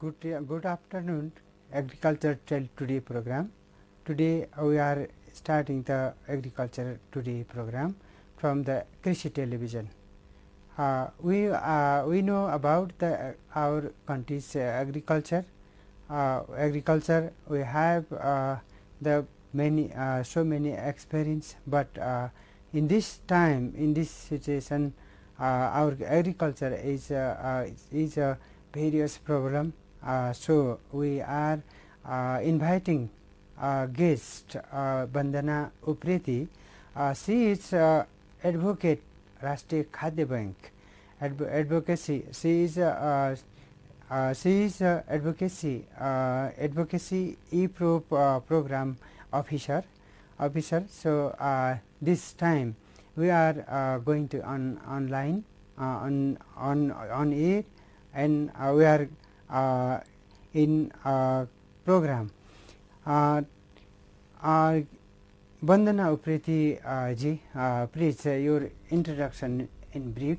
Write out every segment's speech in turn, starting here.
Good afternoon, Agriculture Till Today program. Today we are starting the Agriculture Today program from the Krishi television. We know about our country's agriculture. Agriculture we have the many so many experience, but in this time, in this situation, our agriculture is a various problem. So we are inviting guest Vandana Upreti. She is advocate Rashtriya Khadya Bank advocacy. She is advocacy program officer. So this time we are going to online on air, and we are in program. Vandana Upreti ji, please your introduction in brief.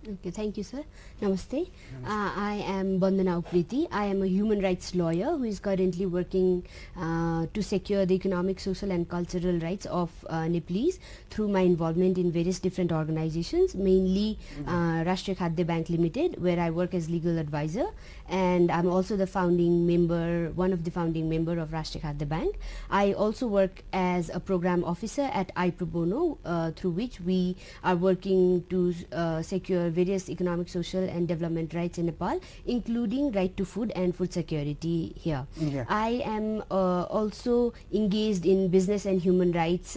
Okay, thank you, sir. Namaste. I am Vandana Upreti. I am a human rights lawyer who is currently working to secure the economic, social and cultural rights of Nepalese through my involvement in various different organizations, mainly Rashtriya Khadya Bank Limited, where I work as legal advisor, and I'm also the founding member, one of the founding member of Rashtriya Khadya Bank. I also work as a program officer at iPro Bono, through which we are working to secure various economic, social and development rights in Nepal, including right to food and food security here. Yeah. I am also engaged in business and human rights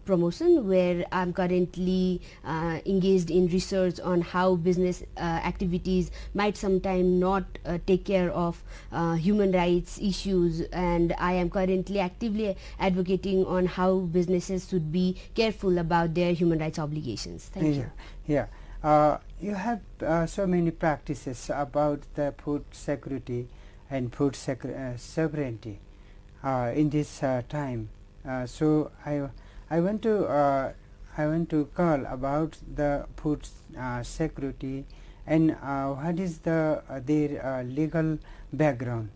promotion, where I'm currently engaged in research on how business activities might sometime not take care of human rights issues, and I am currently actively advocating on how businesses should be careful about their human rights obligations. Thank you. Yeah. You have so many practices about the food security and food sovereignty in this time. So I want to call about the food security and what is their legal background.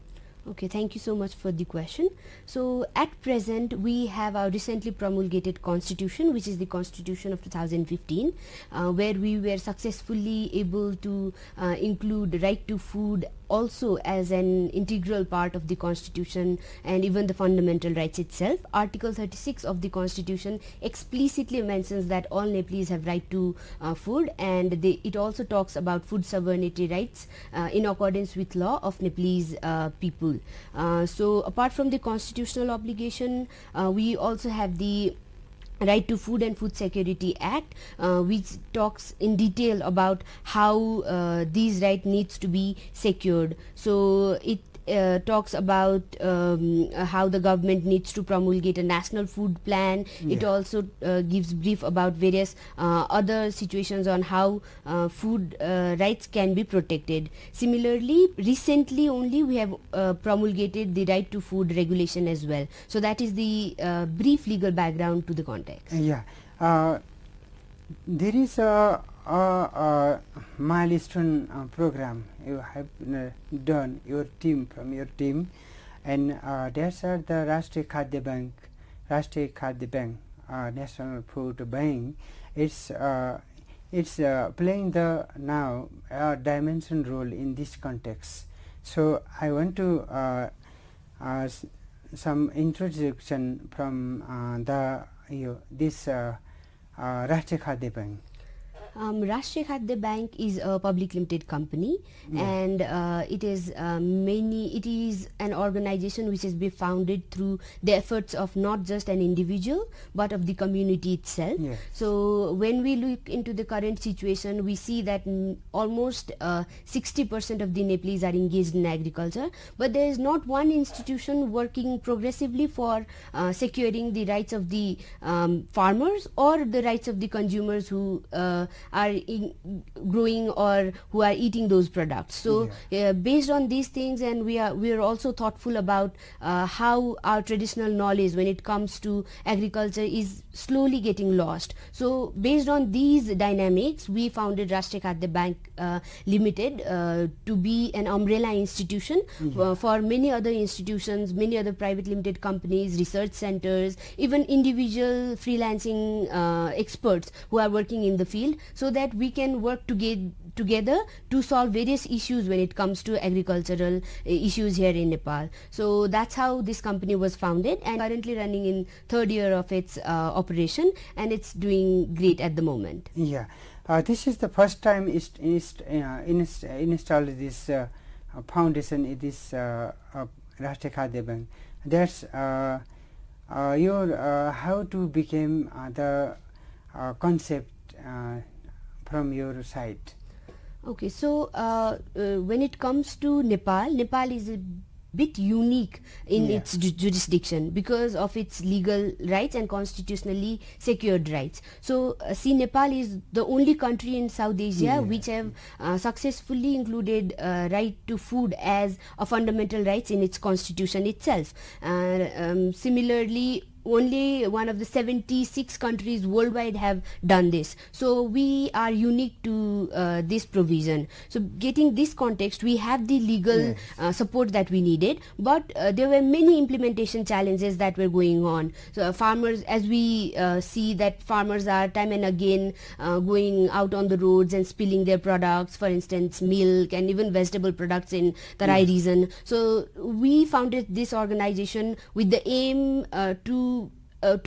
Okay, thank you so much for the question. So at present we have our recently promulgated constitution, which is the constitution of 2015, where we were successfully able to include right to food also as an integral part of the constitution and even the fundamental rights itself. Article 36 of the constitution explicitly mentions that all Nepalese have right to food, and it also talks about food sovereignty rights in accordance with law of Nepalese people. So apart from the constitutional obligation, we also have the Right to Food and Food Security Act, which talks in detail about how these rights needs to be secured. So it talks about how the government needs to promulgate a national food plan. Yeah. It also gives brief about various other situations on how food rights can be protected. Similarly, recently only we have promulgated the Right to Food regulation as well. So that is the brief legal background to the context. Yeah. There is a milestone program you have done, your team, and that's the Rashtriya Khadya Bank, National Food Bank. It's playing the now dimension role in this context. So I want to some introduction from this Rashtriya Khadya Bank. Rashtriya Khadya Bank is a public limited company, and it is an organization which has been founded through the efforts of not just an individual but of the community itself. Yes. So when we look into the current situation, we see that almost 60% of the Nepalese are engaged in agriculture, but there is not one institution working progressively for securing the rights of the farmers or the rights of the consumers who are growing or who are eating those products. So based on these things, and we are also thoughtful about how our traditional knowledge when it comes to agriculture is slowly getting lost. So based on these dynamics, we founded Rashtriya Khadya Bank Limited to be an umbrella institution for many other institutions, many other private limited companies, research centers, even individual freelancing experts who are working in the field, so that we can work together to solve various issues when it comes to agricultural issues here in Nepal. So that's how this company was founded, and currently running in third year of its operation, and it's doing great at the moment. Yeah, this is the first time installed this foundation in this Rashtriya Khadya Bank. That's your how to became the concept from your side. Okay, so when it comes to Nepal is a bit unique in its jurisdiction because of its legal rights and constitutionally secured rights. So see, Nepal is the only country in South Asia which have successfully included right to food as a fundamental right in its constitution itself. Similarly, only one of the 76 countries worldwide have done this. So we are unique to this provision. So getting this context, we have the legal support that we needed, but there were many implementation challenges that were going on. So farmers, as we see that farmers are time and again going out on the roads and spilling their products, for instance milk and even vegetable products in Tarai region. So we founded this organization with the aim to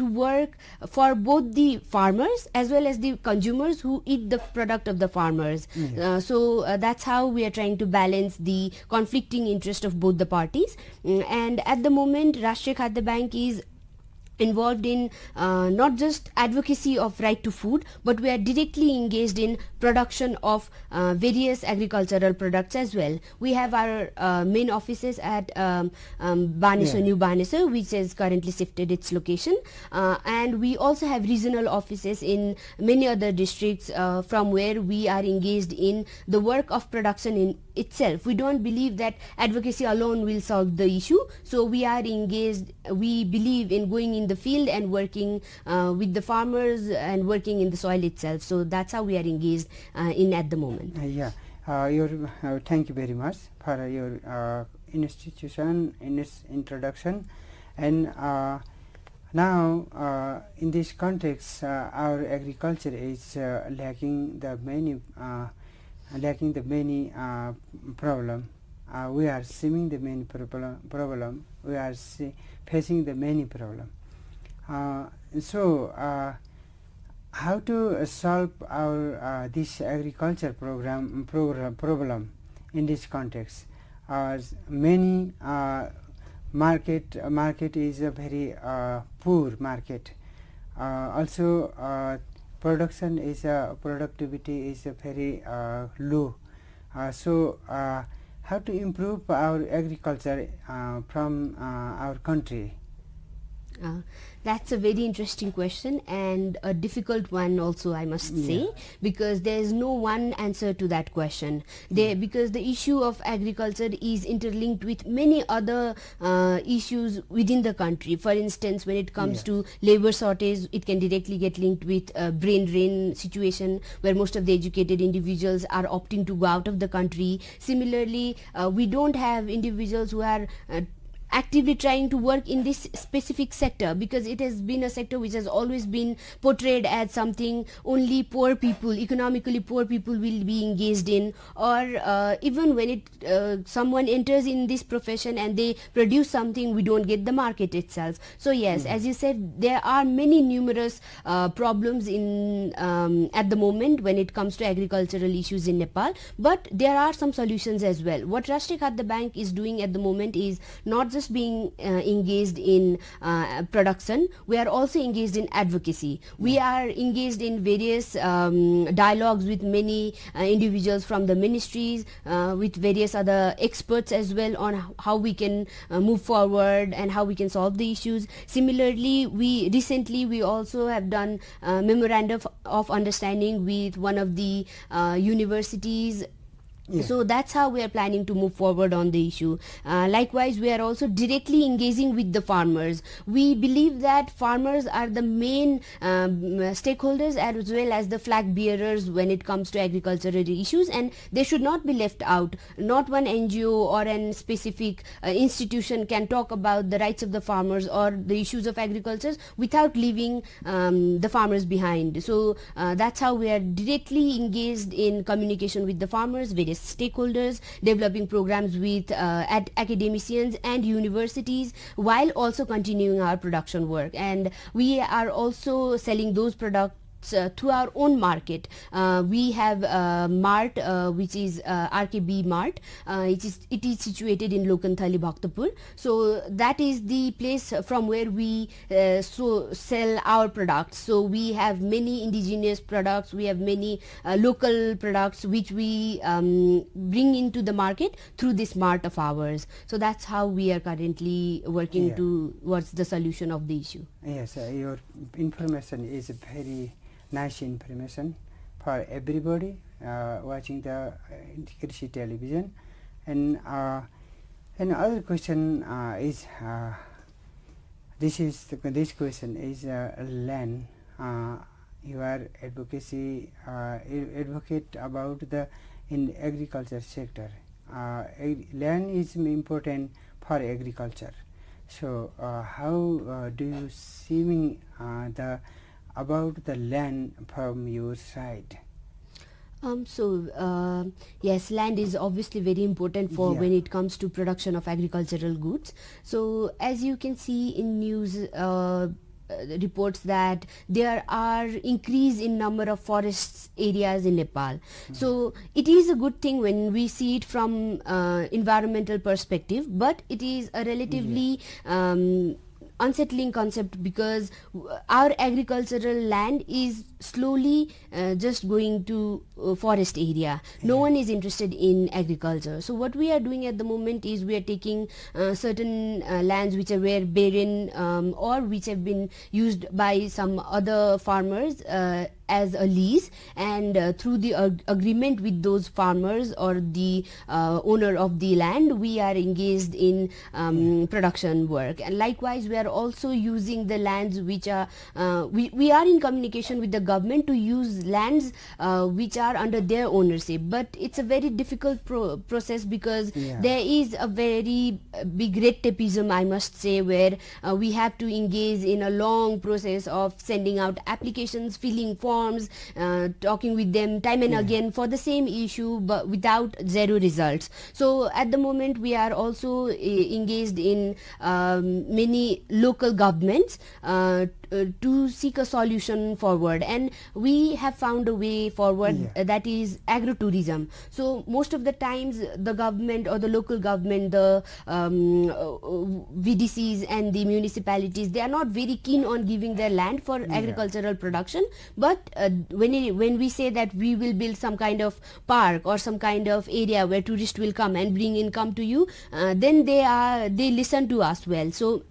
work for both the farmers as well as the consumers who eat the product of the farmers. So that's how we are trying to balance the conflicting interest of both the parties. And at the moment, Rashtriya Khadya Bank is involved in not just advocacy of right to food, but we are directly engaged in production of various agricultural products as well. We have our main offices at Baneswar, New Baneswar, which has currently shifted its location, and we also have regional offices in many other districts from where we are engaged in the work of production in itself. We don't believe that advocacy alone will solve the issue, so we are engaged. We believe in going in the field and working with the farmers and working in the soil itself. So that's how we are engaged in at the moment. Thank you very much for your institution in its introduction. And now in this context, our agriculture is lacking the many problem. We are seeing the many problem. We are facing the many problem. So how to solve our this agriculture problem in this context? Many market is a very poor market. Also production is productivity is very low. So how to improve our agriculture from our country? That's a very interesting question and a difficult one also, I must say, because there is no one answer to that question. Because the issue of agriculture is interlinked with many other issues within the country. For instance, when it comes to labor shortage, it can directly get linked with brain drain situation, where most of the educated individuals are opting to go out of the country. Similarly, we don't have individuals who are actively trying to work in this specific sector, because it has been a sector which has always been portrayed as something only poor people, economically poor people will be engaged in, or even when it someone enters in this profession and they produce something, we don't get the market itself. So yes, as you said, there are many numerous problems in at the moment when it comes to agricultural issues in Nepal, but there are some solutions as well. What Rashtriya Khadya Bank is doing at the moment is not just just being engaged in production, we are also engaged in advocacy. We are engaged in various dialogues with many individuals from the ministries, with various other experts as well on how we can move forward and how we can solve the issues. Similarly, we also have done memorandum of understanding with one of the universities. So that's how we are planning to move forward on the issue. Likewise, we are also directly engaging with the farmers. We believe that farmers are the main stakeholders as well as the flag bearers when it comes to agricultural issues, and they should not be left out. Not one NGO or a specific institution can talk about the rights of the farmers or the issues of agriculture without leaving the farmers behind. So that's how we are directly engaged in communication with the farmers, various stakeholders, developing programs with academicians and universities, while also continuing our production work. And we are also selling those products to our own market. We have Mart, which is RKB Mart. It is situated in Lokanthali, Bhaktapur. So that is the place from where we sell our products. So we have many indigenous products. We have many local products which we bring into the market through this Mart of ours. So that's how we are currently working towards the solution of the issue. Yes, your information is very nice information for everybody watching the Krishi television. And another question is this question is land. You are advocate about the in agriculture sector. Land is important for agriculture. So how do you see about the land from your side? Yes, land is obviously very important for when it comes to production of agricultural goods. So as you can see in news reports that there are increase in number of forests areas in Nepal. So it is a good thing when we see it from environmental perspective, but it is a relatively unsettling concept, because our agricultural land is slowly just going to forest area. No one is interested in agriculture. So what we are doing at the moment is we are taking certain lands which were barren or which have been used by some other farmers as a lease, and through the agreement with those farmers or the owner of the land, we are engaged in production work. And likewise, we are also using the lands which are we are in communication with the government to use lands which are under their ownership, but it's a very difficult process, because there is a very big red tapeism, I must say, where we have to engage in a long process of sending out applications, filling forms, talking with them time and again for the same issue, but without zero results. So at the moment we are also engaged in many local governments to seek a solution forward, and we have found a way forward that is agro-tourism. So most of the times the government or the local government, the VDCs and the municipalities, they are not very keen on giving their land for agricultural production, but when we say that we will build some kind of park or some kind of area where tourists will come and bring income to you, then they listen to us well. So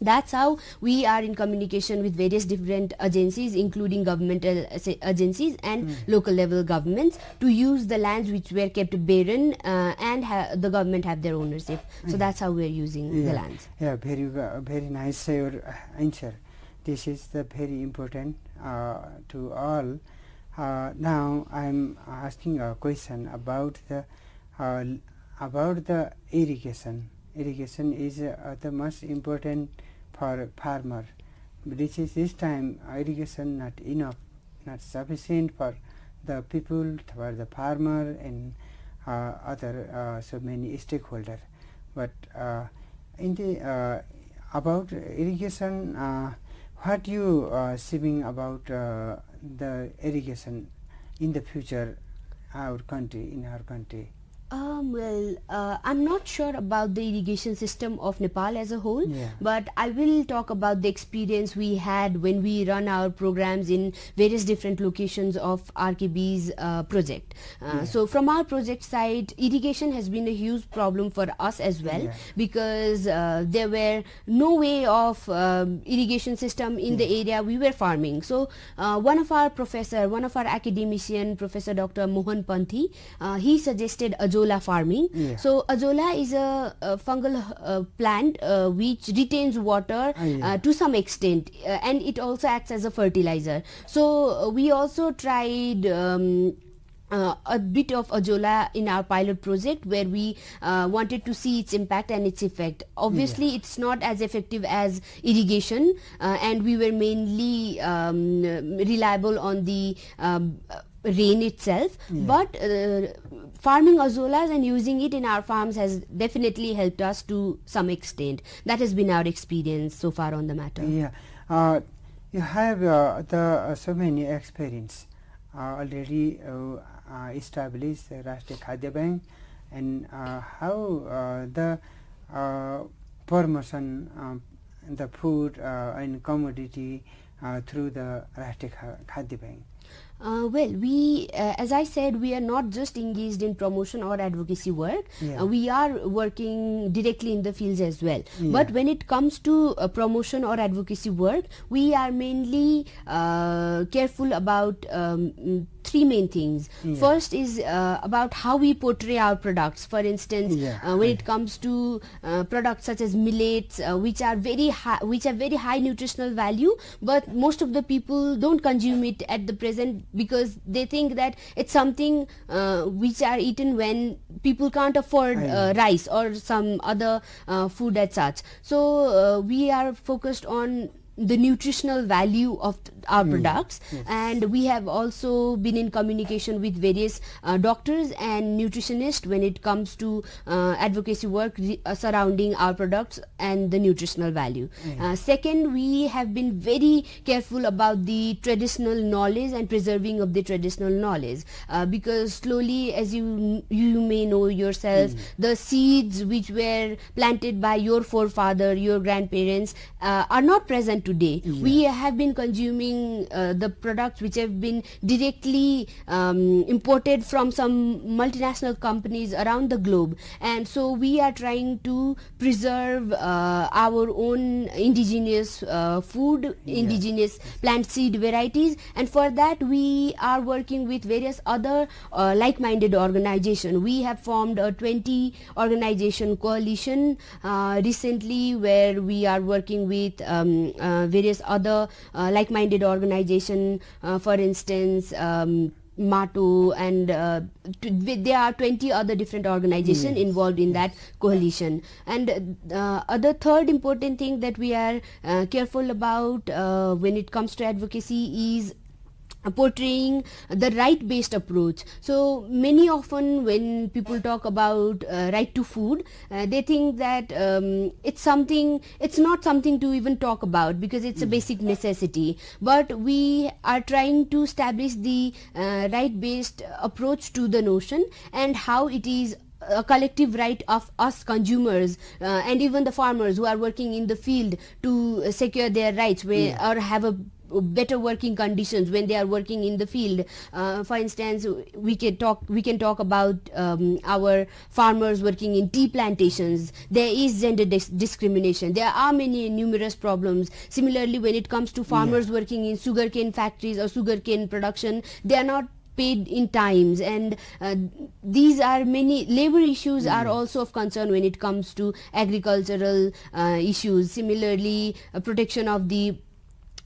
that's how we are in communication with various different agencies, including governmental agencies and local level governments, to use the lands which were kept barren and the government have their ownership. So that's how we are using the lands. Yeah, very nice your answer. This is the very important to all. Now I'm asking a question about the irrigation. Irrigation is the most important for farmer. This time irrigation not enough, not sufficient for the people, for the farmer and other so many stakeholders. But in the about irrigation, what you seeing about the irrigation in the future, in our country? I'm not sure about the irrigation system of Nepal as a whole, Yeah. but I will talk about the experience we had when we run our programs in various different locations of RKB's project. So from our project side, irrigation has been a huge problem for us as well, Yeah. because there were no way of irrigation system in the area we were farming. So one of our academician, Professor Dr. Mohan Panthi, he suggested azola farming. Yeah. So azola is a fungal plant which retains water to some extent, and it also acts as a fertilizer. So we also tried a bit of azola in our pilot project, where we wanted to see its impact and its effect. Obviously it's not as effective as irrigation, and we were mainly reliable on the rain itself, but farming azolas and using it in our farms has definitely helped us to some extent. That has been our experience so far on the matter. Yeah, you have so many experience already established Rashtriya Khadya Bank, and how the promotion the food and commodity through the Rashtriya Khadya Bank. We, as I said, we are not just engaged in promotion or advocacy work. We are working directly in the fields as well. But when it comes to promotion or advocacy work, we are mainly careful about three main things. First is about how we portray our products. For instance, when it comes to products such as millets, which have very high nutritional value, but most of the people don't consume it at the present, because they think that it's something which are eaten when people can't afford rice or some other food as such. So we are focused on the nutritional value of our products, and we have also been in communication with various doctors and nutritionists when it comes to advocacy work surrounding our products and the nutritional value. Second, we have been very careful about the traditional knowledge and preserving of the traditional knowledge, because slowly, as you may know yourself, the seeds which were planted by your forefather, your grandparents, are not present today. We have been consuming the products which have been directly imported from some multinational companies around the globe, and so we are trying to preserve our own indigenous food, indigenous plant seed varieties, and for that we are working with various other like-minded organizations. We have formed a 20 organization coalition recently, where we are working with various other like-minded organizations, for instance MATO, and there are 20 other different organizations involved in that coalition. And other third important thing that we are careful about when it comes to advocacy is portraying the right-based approach. So many often when people talk about right to food, they think that it's not something to even talk about, because it's a basic necessity. But we are trying to establish the right-based approach to the notion, and how it is a collective right of us consumers and even the farmers who are working in the field to secure their rights, or have a better working conditions when they are working in the field. For instance, we can talk about our farmers working in tea plantations. There is gender discrimination. There are many numerous problems. Similarly, when it comes to farmers working in sugarcane factories or sugarcane production, they are not paid in times, and these are many labor issues are also of concern when it comes to agricultural issues. Similarly, protection of the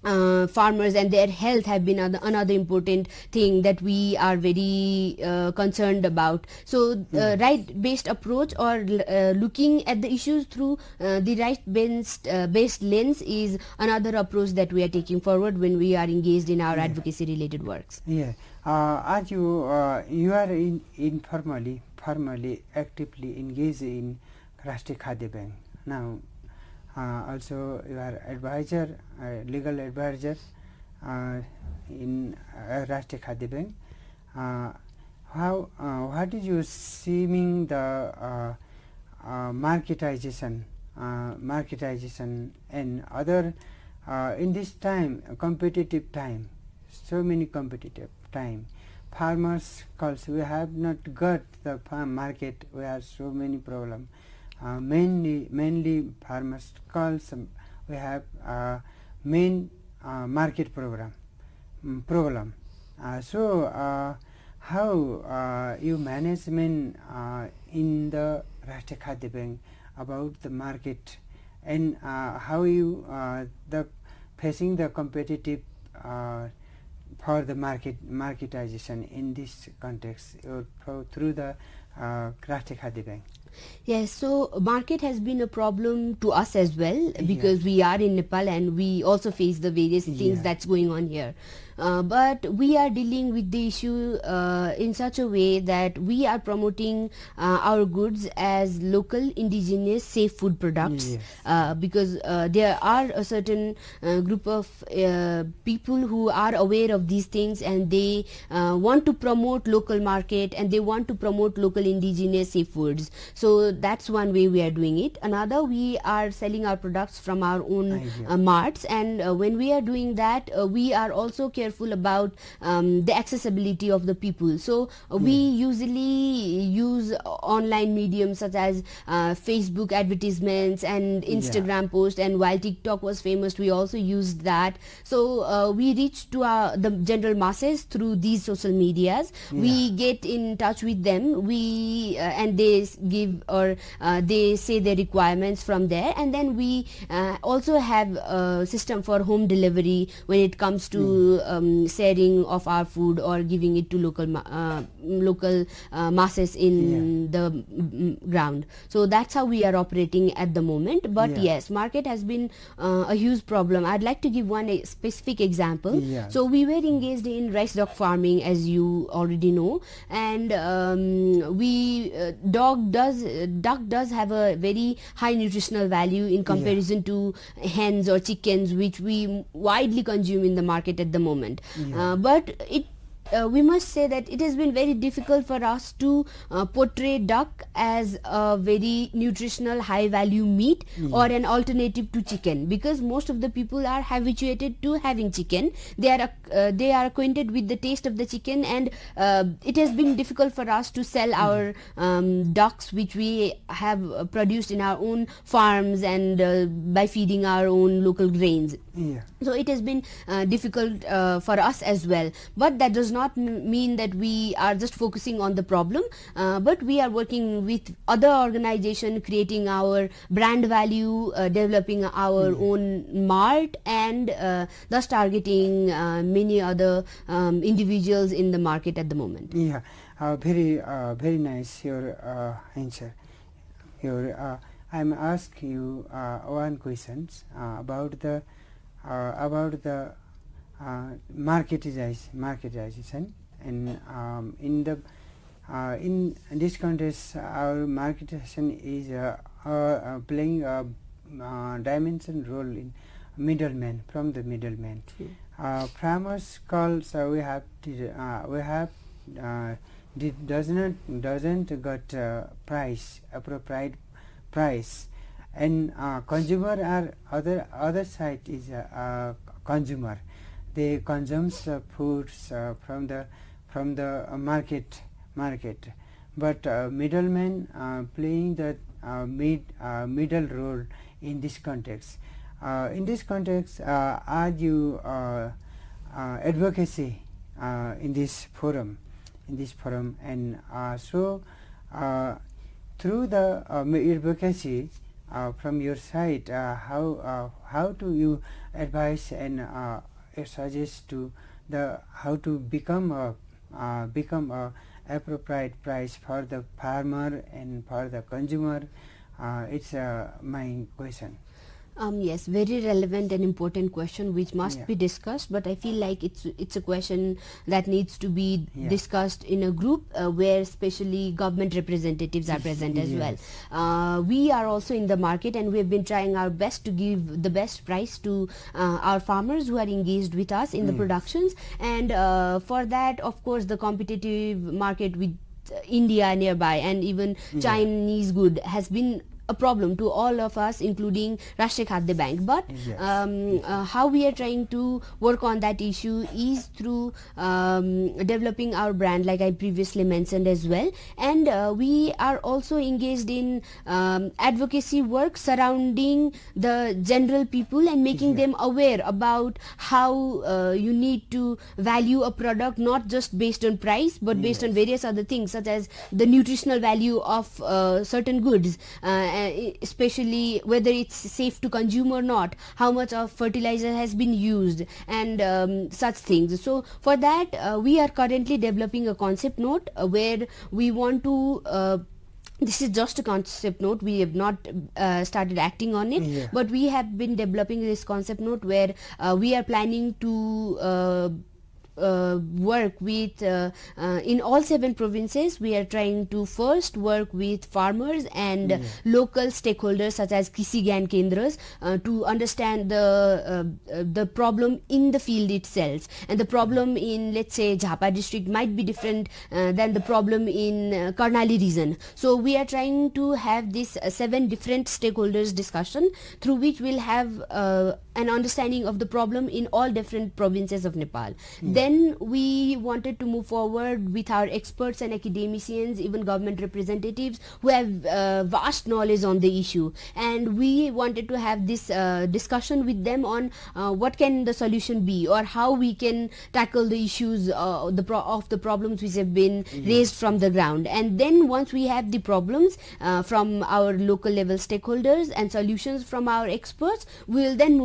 farmers and their health have been another important thing that we are very concerned about. So right-based approach, or looking at the issues through the right-based lens, is another approach that we are taking forward when we are engaged in our advocacy-related works. As you are informally, formally, actively engaged in Rashtriya Khadya Bank now. Also, you are advisor, legal advisor in Rashtriya Khadya Bank. what is your seeming the marketization and other in this time, competitive time, so many competitive time, farmers calls, we have not got the farm market, we have so many problem, mainly farmers calls, we have main market problem. How you management in the Rashtriya Khadya Bank about the market, and how you the facing the competitive for the marketization in this context through the Rashtriya Khadya Bank? Yes, so market has been a problem to us as well, because we are in Nepal and we also face the various things that's going on here. But we are dealing with the issue in such a way that we are promoting our goods as local, indigenous, safe food products, because there are a certain group of people who are aware of these things, and they want to promote local market, and they want to promote local, indigenous, safe foods. So that's one way we are doing it. Another, we are selling our products from our own marts, and when we are doing that, we are also careful about the accessibility of the people. So we usually use online mediums such as Facebook advertisements and Instagram posts, and while TikTok was famous, we also used that. So we reach to the general masses through these social medias. We get in touch with them, and they give or they say their requirements from there, and then we also have a system for home delivery when it comes to sharing of our food or giving it to local masses in the ground. So that's how we are operating at the moment. But yes, market has been a huge problem. I'd like to give one specific example. So we were engaged in rice duck farming, as you already know, and duck does have a very high nutritional value in comparison to hens or chickens, which we widely consume in the market at the moment. But we must say that it has been very difficult for us to portray duck as a very nutritional, high value meat or an alternative to chicken, because most of the people are habituated to having chicken. They are acquainted with the taste of the chicken, and it has been difficult for us to sell our ducks, which we have produced in our own farms and by feeding our own local grains. So it has been difficult for us as well. But that does not mean that we are just focusing on the problem, but we are working with other organizations, creating our brand value, developing our own mart, and thus targeting many other individuals in the market at the moment. Very nice your answer. I'm ask you one questions about the marketization, and in this context, our marketization is playing a dimension role in middleman, from the middleman. Farmers calls doesn't got appropriate price, and consumer are other side is consumer. They consumes foods from the market, but middlemen playing the middle role in this context. In this context, are you advocacy in this forum, and so through the advocacy from your side, how do you advise and suggest to the how to become a appropriate price for the farmer and for the consumer? It's my question. Yes, very relevant and important question which must Yeah. be discussed, but I feel like it's a question that needs to be Yeah. discussed in a group where especially government representatives are present as well. We are also in the market and we have been trying our best to give the best price to our farmers who are engaged with us in the productions, and for that, of course, the competitive market with India nearby and even Chinese good has been a problem to all of us, including Rashtriya Khadya Bank. But how we are trying to work on that issue is through developing our brand, like I previously mentioned as well. And we are also engaged in advocacy work surrounding the general people and making them aware about how you need to value a product, not just based on price, but based on various other things, such as the nutritional value of certain goods, especially whether it's safe to consume or not, how much of fertilizer has been used, and such things. So for that, we are currently developing a concept note where we want to this is just a concept note. We have not started acting on it, but we have been developing this concept note where we are planning to work with in all 7 provinces. We are trying to first work with farmers and local stakeholders such as Krishi Gyan Kendras to understand the problem in the field itself, and the problem in, let's say, Jhapa district might be different than the problem in Karnali region. So we are trying to have this 7 different stakeholders discussion through which we'll have an understanding of the problem in all different provinces of Nepal. Then we wanted to move forward with our experts and academicians, even government representatives who have vast knowledge on the issue, and we wanted to have this discussion with them on what can the solution be, or how we can tackle the issues of the problems which have been raised from the ground. And then once we have the problems from our local level stakeholders and solutions from our experts, we will then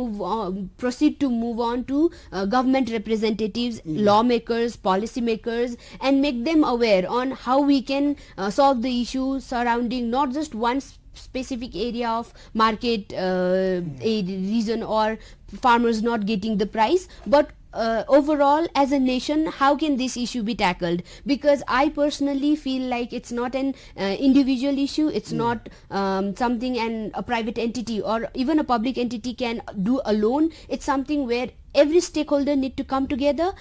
proceed to move on to government representatives, lawmakers, policymakers, and make them aware on how we can solve the issue surrounding not just one specific area of market, a reason, or farmers not getting the price, but overall as a nation, how can this issue be tackled? Because I personally feel like it's not an individual issue, it's not something a private entity or even a public entity can do alone. It's something where every stakeholder need to come together.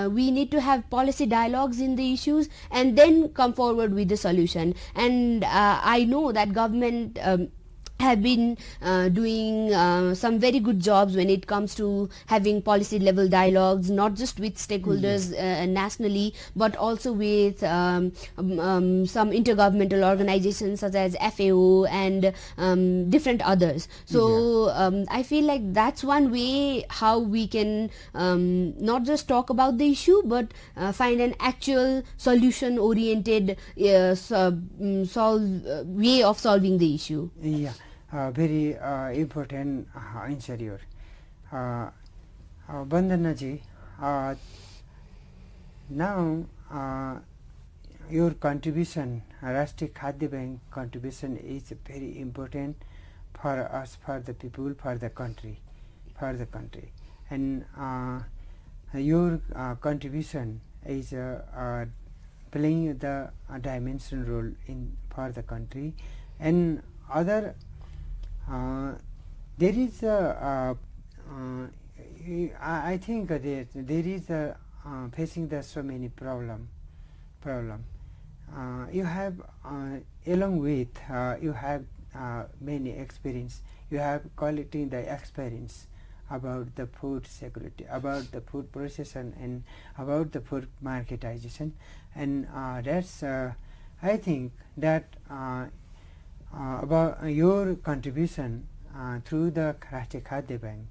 We need to have policy dialogues in the issues and then come forward with the solution. And I know that government have been doing some very good jobs when it comes to having policy level dialogues, not just with stakeholders nationally, but also with some intergovernmental organizations such as FAO and different others. So I feel like that's one way how we can not just talk about the issue, but find an actual solution oriented way of solving the issue. Very important answer your Vandana ji. Now your contribution, Rashtriya Khadya Bank contribution, is very important for us, for the people, for the country, and your contribution is playing the dimension role for the country. And other there is I think that there is facing the so many problem. You have along with you have many experience. You have collecting the experience about the food security, about the food processing, and about the food marketization, and that's I think that about your contribution through the Rashtriya Khadya Bank,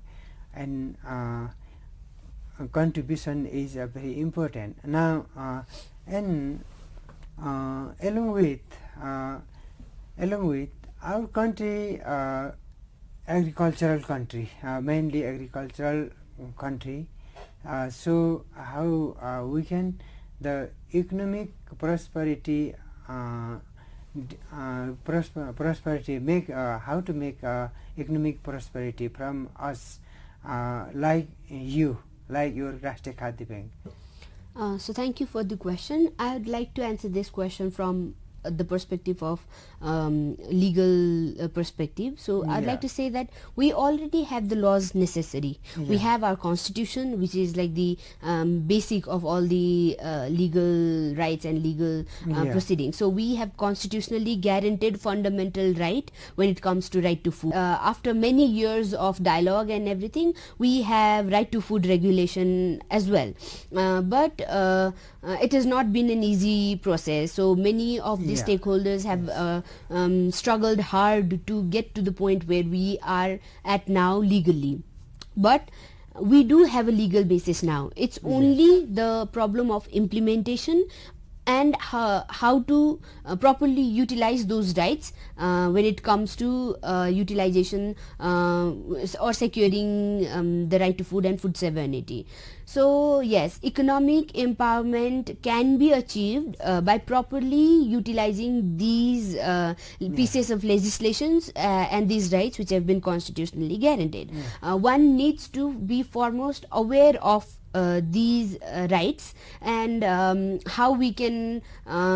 and contribution is very important. Now and along with our country, agricultural country, mainly agricultural country, so how we can the economic prosperity prosperity, make how to make economic prosperity from us, like your Rashtriya Khadya Bank? So thank you for the question. I would like to answer this question from the perspective of legal perspective. So I'd like to say that we already have the laws necessary. We have our constitution, which is like the basic of all the legal rights and legal proceedings. So we have constitutionally guaranteed fundamental right when it comes to right to food. After many years of dialogue and everything, we have right to food regulation as well, but it has not been an easy process. So many of the stakeholders have struggled hard to get to the point where we are at now legally. But we do have a legal basis now. It's only the problem of implementation and how to properly utilize those rights when it comes to utilization or securing the right to food and food sovereignty. So yes, economic empowerment can be achieved by properly utilizing these pieces of legislations and these rights which have been constitutionally guaranteed. One needs to be foremost aware of these rights and how we can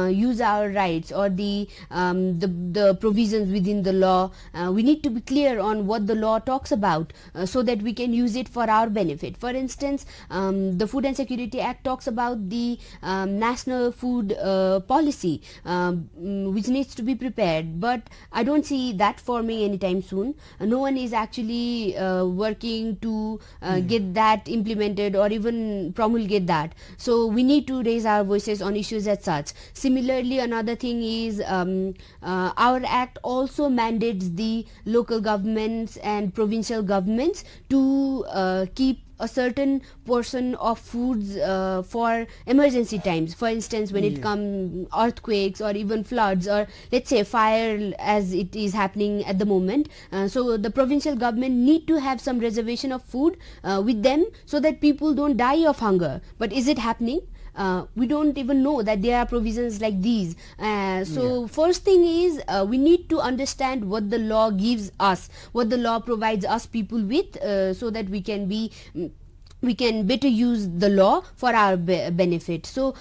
use our rights or the provisions within the law. We need to be clear on what the law talks about so that we can use it for our benefit. For instance, the Food and Security Act talks about the national food policy which needs to be prepared, but I don't see that forming anytime soon. No one is actually working to get that implemented or even promulgate that. So we need to raise our voices on issues as such. Similarly, another thing is our act also mandates the local governments and provincial governments to keep a certain portion of foods for emergency times. For instance, when it comes earthquakes or even floods or let's say fire as it is happening at the moment. So the provincial government need to have some reservation of food with them so that people don't die of hunger. But is it happening? We don't even know that there are provisions like these. So first thing is we need to understand what the law gives us, what the law provides us people with, so that we can better use the law for our benefit. So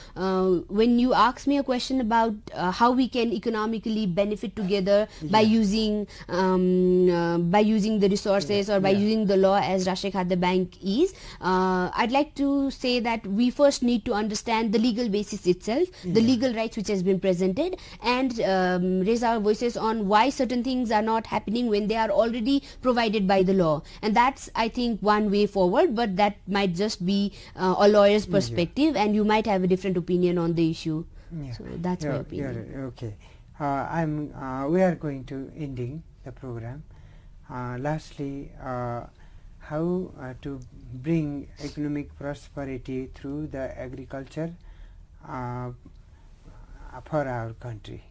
when you ask me a question about how we can economically benefit together by using the resources or by using the law as Rashtriya Khadya Bank is, I'd like to say that we first need to understand the legal basis itself, the legal rights which has been presented, and raise our voices on why certain things are not happening when they are already provided by the law. And that's, I think, one way forward, but that might just be a lawyer's perspective and you might have a different opinion on the issue. So that's my opinion. Okay. We are going to ending the program. Lastly, how to bring economic prosperity through the agriculture for our country?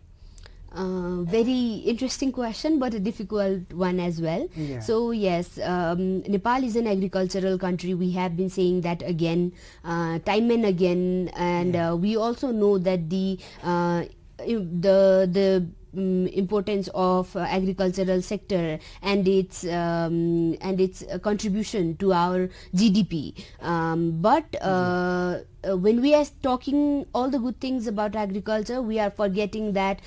Very interesting question, but a difficult one as well. So yes, Nepal is an agricultural country. We have been saying that again, time and again, and we also know that the importance of agricultural sector and its contribution to our GDP. But when we are talking all the good things about agriculture, we are forgetting that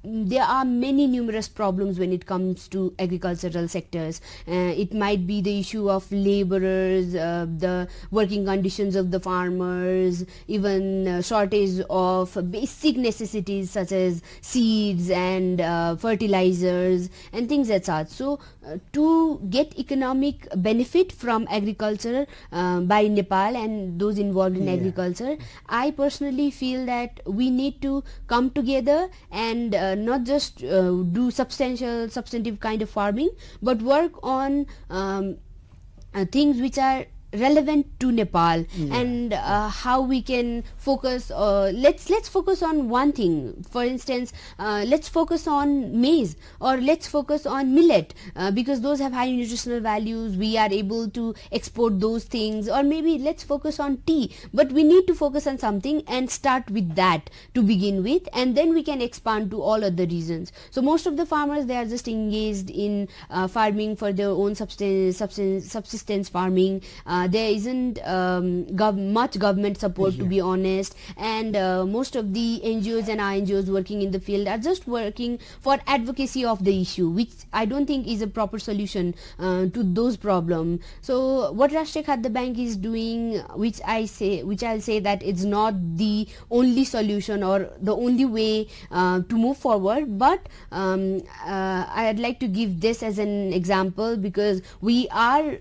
there are many numerous problems when it comes to agricultural sectors. It might be the issue of laborers, the working conditions of the farmers, even shortage of basic necessities such as seeds and fertilizers and things like that. So to get economic benefit from agriculture by Nepal and those involved in agriculture, I personally feel that we need to come together and not just do substantive kind of farming, but work on things which are relevant to Nepal, and how we can focus. Let's focus on one thing. For instance, let's focus on maize, or let's focus on millet, because those have high nutritional values. We are able to export those things. Or maybe let's focus on tea. But we need to focus on something and start with that to begin with, and then we can expand to all other regions. So most of the farmers, they are just engaged in farming for their own subsistence farming. There isn't much government support, to be honest, and most of the NGOs and NGOs working in the field are just working for advocacy of the issue, which I don't think is a proper solution to those problems. So what Rashtriya Khadya Bank is doing, which I'll say that it's not the only solution or the only way to move forward, but I'd like to give this as an example, because we are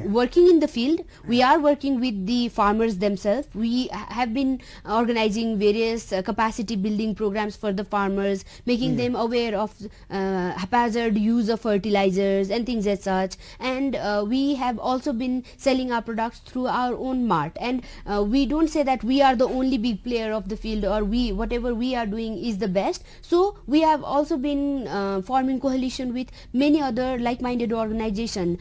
working in the field. We are working with the farmers themselves. We have been organizing various capacity building programs for the farmers, making them aware of haphazard use of fertilizers and things as such. And we have also been selling our products through our own mart. And we don't say that we are the only big player of the field, or whatever we are doing is the best. So we have also been forming coalition with many other like-minded organizations.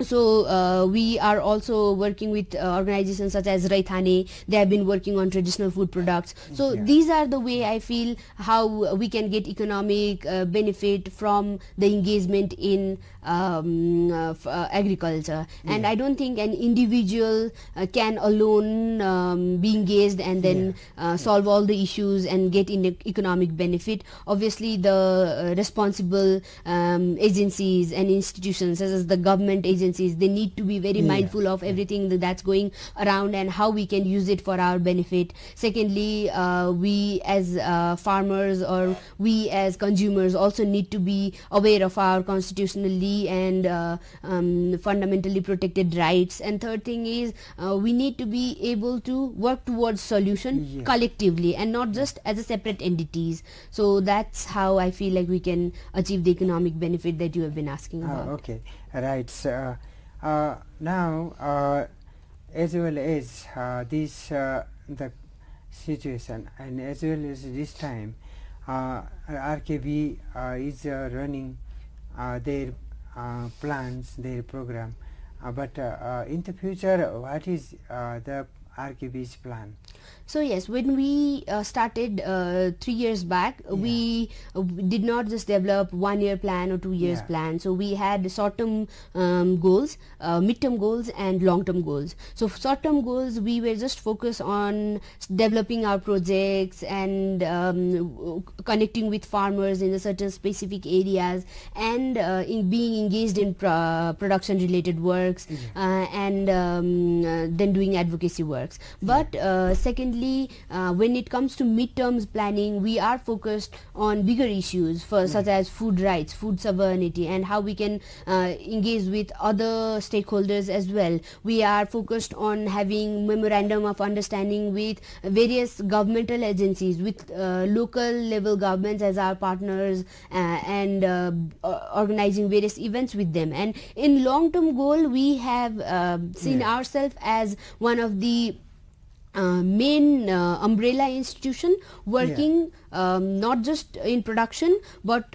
So we are also working with organizations such as Raithane. They have been working on traditional food products. So these are the way I feel how we can get economic benefit from the engagement in agriculture. And I don't think an individual can alone be engaged and then solve all the issues and get in economic benefit. Obviously the responsible agencies and institutions, such as the government agencies, they need to be very mindful of everything that's going around and how we can use it for our benefit. Secondly, we as farmers, or we as consumers, also need to be aware of our constitutionally and fundamentally protected rights. And third thing is we need to be able to work towards solution collectively and not just as a separate entities. So that's how I feel like we can achieve the economic benefit that you have been asking about. Okay, right. So, now as well as this the situation, and as well as this time RKB is running their plans, their program, but in the future, what is the RKB's plan? So yes, when we started 3 years back, we did not just develop 1 year plan or 2 years plan. So we had short-term goals, mid-term goals and long-term goals. So short-term goals, we were just focused on developing our projects and connecting with farmers in the certain specific areas, and in being engaged in production-related works, and then doing advocacy works. But secondly, when it comes to mid-terms planning, we are focused on bigger issues such as food rights, food sovereignty, and how we can engage with other stakeholders as well. We are focused on having memorandum of understanding with various governmental agencies, with local level governments as our partners, and organizing various events with them. And in long-term goal, we have seen ourselves as one of the main umbrella institution working not just in production, but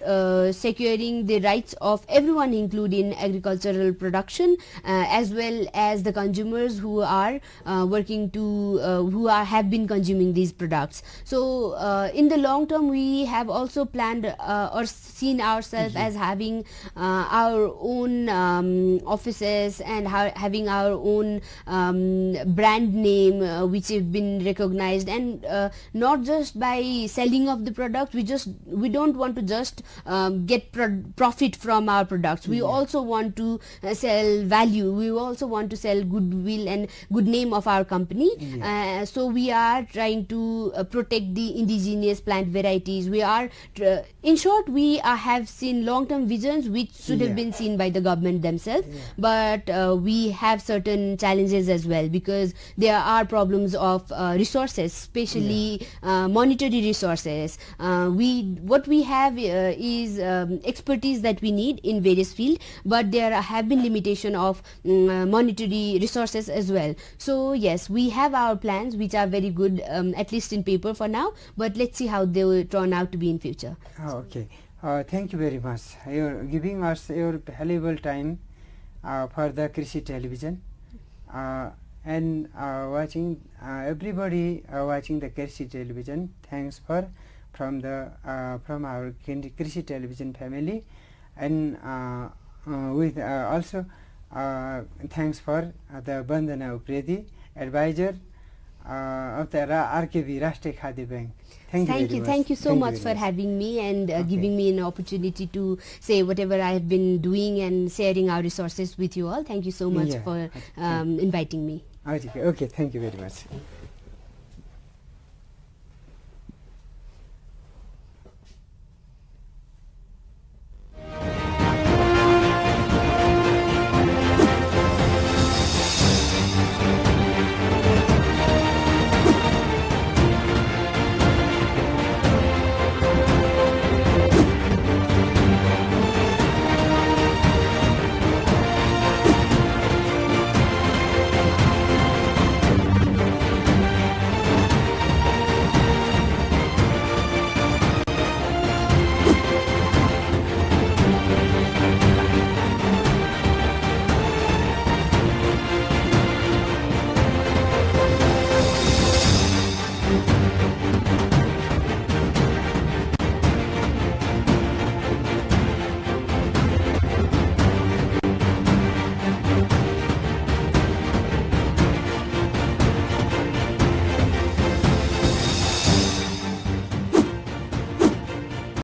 securing the rights of everyone, including agricultural production, as well as the consumers who are working to have been consuming these products. So in the long term, we have also planned or seen ourselves as having our own offices and having our own brand name, which have been recognized, and not just by selling of the product. We don't want to just get profit from our products. We also want to sell value. We also want to sell goodwill and good name of our company. So we are trying to protect the indigenous plant varieties. We are in short, we have seen long-term visions which should have been seen by the government themselves, but we have certain challenges as well, because there are problems of resources, especially monetary resources. yes. What we have is expertise that we need in various fields, but there have been limitation of monetary resources as well. So yes, we have our plans which are very good, at least in paper for now, but let's see how they will turn out to be in future. Okay. Thank you very much. You're giving us your valuable time for the Krishi television, and watching everybody watching the Krishi television. Thanks for from our Krishi television family, and with also thanks for the Bandana Upredi, advisor of the RKB Rashtriya Khadi Bank. Thank you so much for having me and giving me an opportunity to say whatever I have been doing and sharing our resources with you all. Thank you so much for inviting me. Okay, thank you very much.